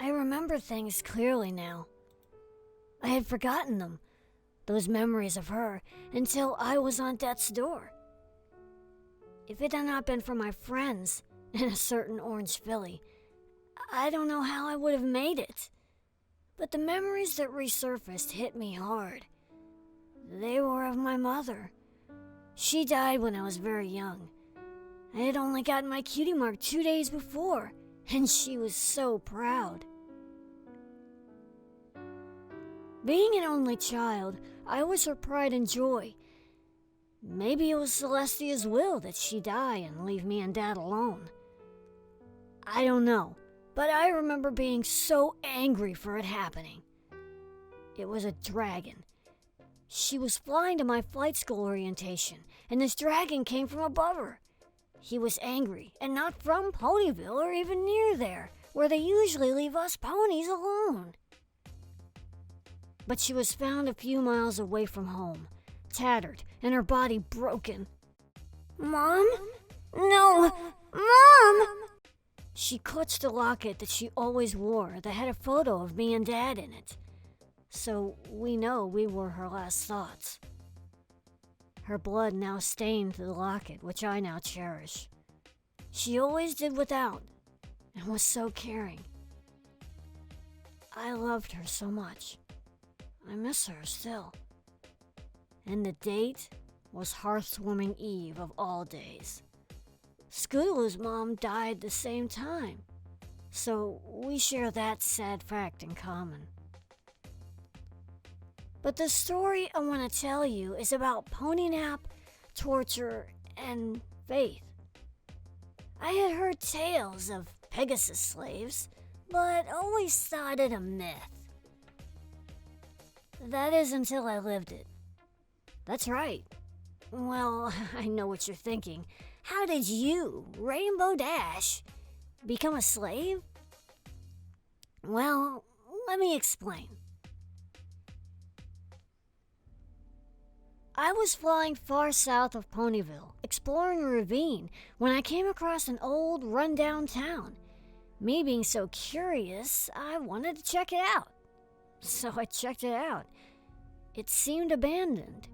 I remember things clearly now. I had forgotten them, those memories of her, until I was on death's door. If it had not been for my friends and a certain orange filly, I don't know how I would have made it. But the memories that resurfaced hit me hard. They were of my mother. She died when I was very young. I had only gotten my cutie mark 2 days before, and she was so proud. Being an only child, I was her pride and joy. Maybe it was Celestia's will that she die and leave me and Dad alone. I don't know, but I remember being so angry for it happening. It was a dragon. She was flying to my flight school orientation, and this dragon came from above her. He was angry, and not from Ponyville or even near there, where they usually leave us ponies alone. But she was found a few miles away from home, tattered, and her body broken. Mom? No! Mom! She clutched a locket that she always wore that had a photo of me and Dad in it. So we know we were her last thoughts. Her blood now stained the locket, which I now cherish. She always did without, and was so caring. I loved her so much. I miss her still. And the date was Hearthwarming Eve of all days. Scootaloo's mom died the same time, so we share that sad fact in common. But the story I want to tell you is about pony nap, torture, and faith. I had heard tales of Pegasus slaves, but always thought it a myth. That is until I lived it. That's right. Well, I know what you're thinking. How did you, Rainbow Dash, become a slave? Well, let me explain. I was flying far south of Ponyville, exploring a ravine, when I came across an old, run-down town. Me being so curious, I wanted to check it out. So I checked it out. It seemed abandoned.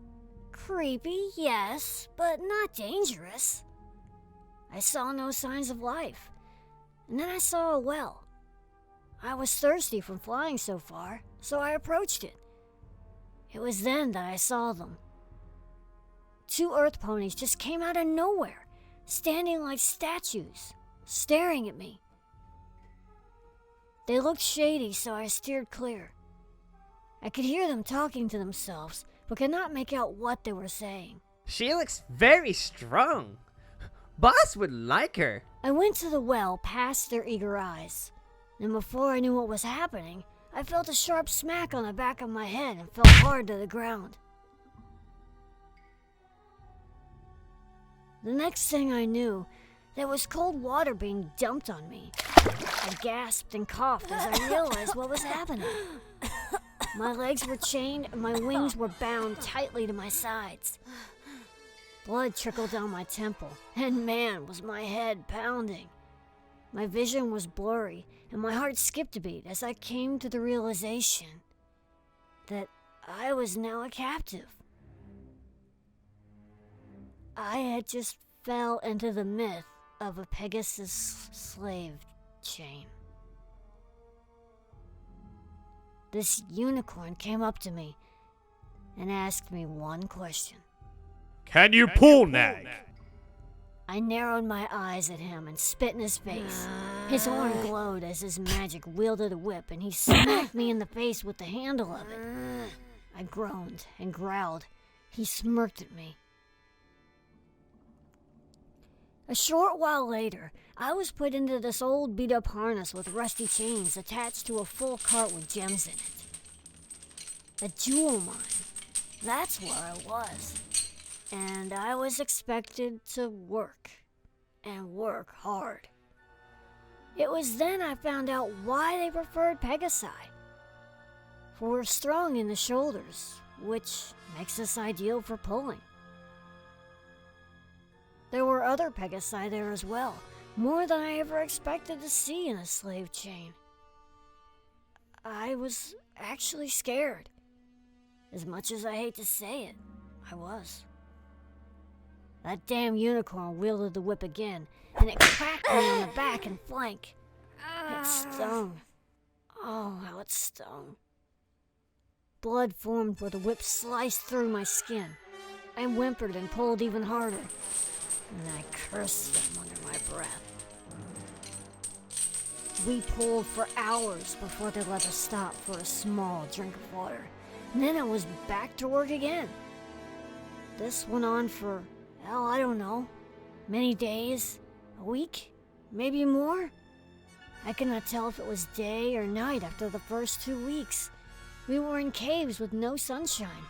Creepy, yes, but not dangerous. I saw no signs of life. And then I saw a well. I was thirsty from flying so far, so I approached it. It was then that I saw them. 2 earth ponies just came out of nowhere, standing like statues, staring at me. They looked shady, so I steered clear. I could hear them talking to themselves, but could not make out what they were saying. She looks very strong. Boss would like her. I went to the well past their eager eyes, and before I knew what was happening, I felt a sharp smack on the back of my head and fell hard to the ground. The next thing I knew, there was cold water being dumped on me. I gasped and coughed as I realized what was happening. My legs were chained and my wings were bound tightly to my sides. Blood trickled down my temple, and man, was my head pounding. My vision was blurry, and my heart skipped a beat as I came to the realization that I was now a captive. I had just fell into the myth of a Pegasus Slave chain. This unicorn came up to me and asked me one question. Can you pull nag? I narrowed my eyes at him and spit in his face. His horn glowed as his magic wielded a whip, and he smacked me in the face with the handle of it. I groaned and growled. He smirked at me. A short while later, I was put into this old beat-up harness with rusty chains attached to a full cart with gems in it. A jewel mine. That's where I was. And I was expected to work, and work hard. It was then I found out why they preferred Pegasi. For we're strong in the shoulders, which makes us ideal for pulling. There were other Pegasi there as well, more than I ever expected to see in a slave chain. I was actually scared. As much as I hate to say it, I was. That damn unicorn wielded the whip again, and it cracked me on the back and flank. It stung. Oh, how it stung. Blood formed where the whip sliced through my skin. I whimpered and pulled even harder, and I cursed them under my breath. We pulled for hours before they let us stop for a small drink of water, and then I was back to work again. This went on for, hell, I don't know, many days, a week, maybe more. I cannot tell if it was day or night after the first 2 weeks. We were in caves with no sunshine,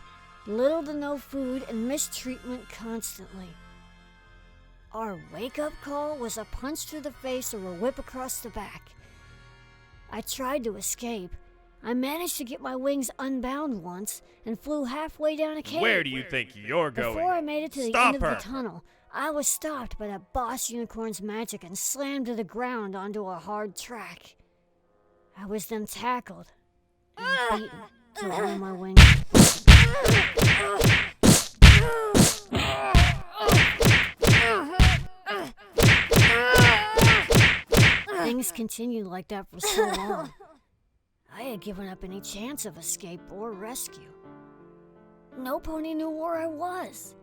little to no food, and mistreatment constantly. Our wake-up call was a punch to the face or a whip across the back. I tried to escape. I managed to get my wings unbound once and flew halfway down a cave. Where do you think you're going? Before I made it to the Stop end of her. the tunnel, I was stopped by that boss unicorn's magic and slammed to the ground onto a hard track. I was then tackled and beaten till one of my wings. Things continued like that for so long. I had given up any chance of escape or rescue. No pony knew where I was.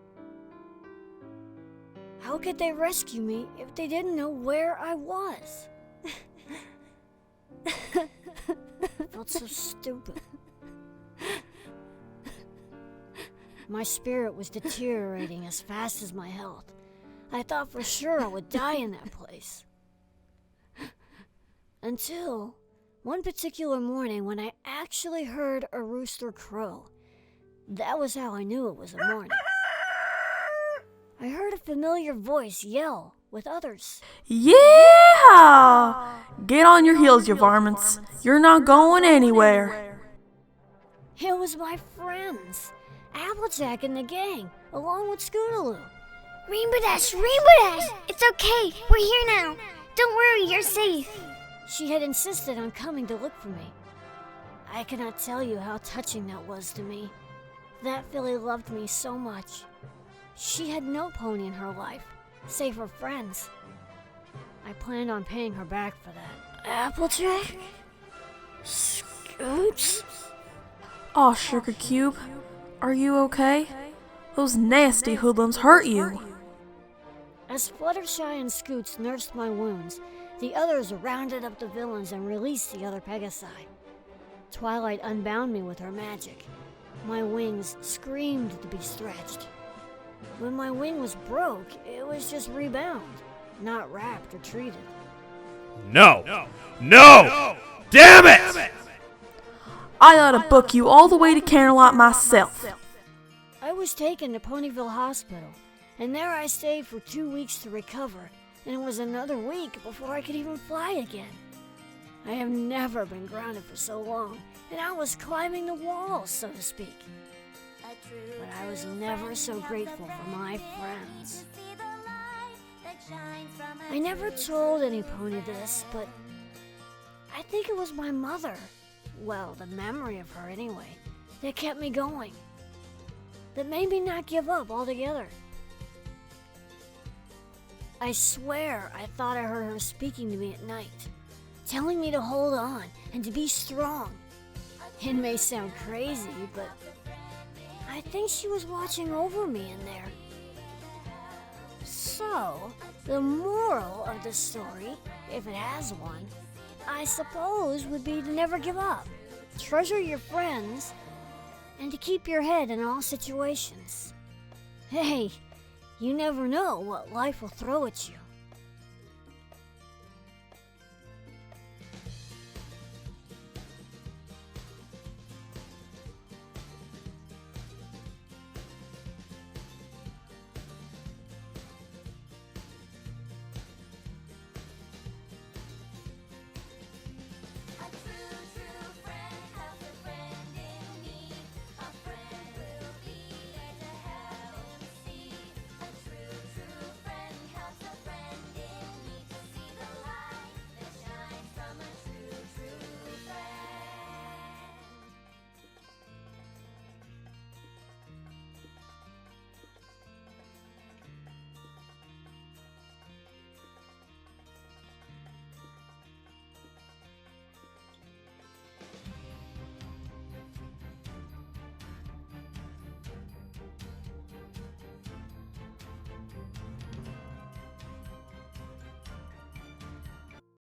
How could they rescue me if they didn't know where I was? I felt so stupid. My spirit was deteriorating as fast as my health. I thought for sure I would die in that place. Until one particular morning when I actually heard a rooster crow. That was how I knew it was a morning. I heard a familiar voice yell with others. Yeah! Get on your heels, you varmints. You're not going anywhere. It was my friends, Applejack and the gang, along with Scootaloo. Rainbow Dash! Rainbow Dash! It's okay. We're here now. Don't worry, you're safe. She had insisted on coming to look for me. I cannot tell you how touching that was to me. That filly loved me so much. She had no pony in her life, save her friends. I planned on paying her back for that. Applejack? Scoots? Aw, Sugar Cube. Are you okay? Those nasty hoodlums hurt you. As Fluttershy and Scoots nursed my wounds, the others rounded up the villains and released the other Pegasi. Twilight unbound me with her magic. My wings screamed to be stretched. When my wing was broke, it was just rebound, not wrapped or treated. No! No! Damn it! I ought to book you all the way to Camelot myself. I was taken to Ponyville Hospital, and there I stayed for 2 weeks to recover, and it was another week before I could even fly again. I have never been grounded for so long, and I was climbing the walls, so to speak. But I was never so grateful for my friends. I never told any pony this, but I think it was my mother, well, the memory of her anyway, that kept me going, that made me not give up altogether. I swear I thought I heard her speaking to me at night, telling me to hold on and to be strong. It may sound crazy, but I think she was watching over me in there. So, the moral of the story, if it has one, I suppose would be to never give up, treasure your friends, and to keep your head in all situations. Hey, you never know what life will throw at you.